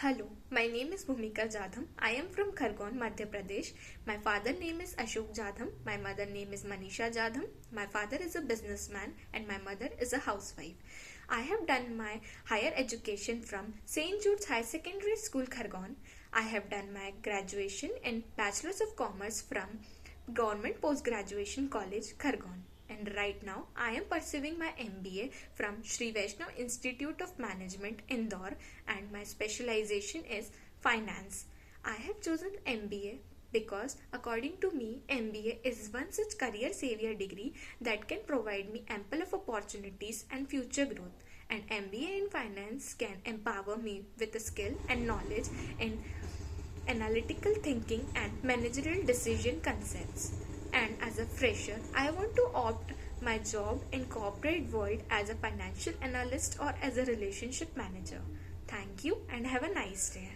Hello, my name is Bhumika Jadham. I am from Khargone, Madhya Pradesh. My father name is Ashok Jadham. My mother name is Manisha Jadham. My father is a businessman and my mother is a housewife. I have done my higher education from St. Jude's High Secondary School, Khargone. I have done my graduation in Bachelor's of Commerce from Government Post-Graduation College, Khargone. And right now I am pursuing my MBA from Sri Vaishnav Institute of Management, Indore, and my specialization is finance. I have chosen MBA because according to me MBA is one such career savior degree that can provide me ample of opportunities and future growth, and MBA in finance can empower me with the skill and knowledge in analytical thinking and managerial decision concepts. And as a fresher, I want to opt my job in corporate world as a financial analyst or as a relationship manager. Thank you and have a nice day.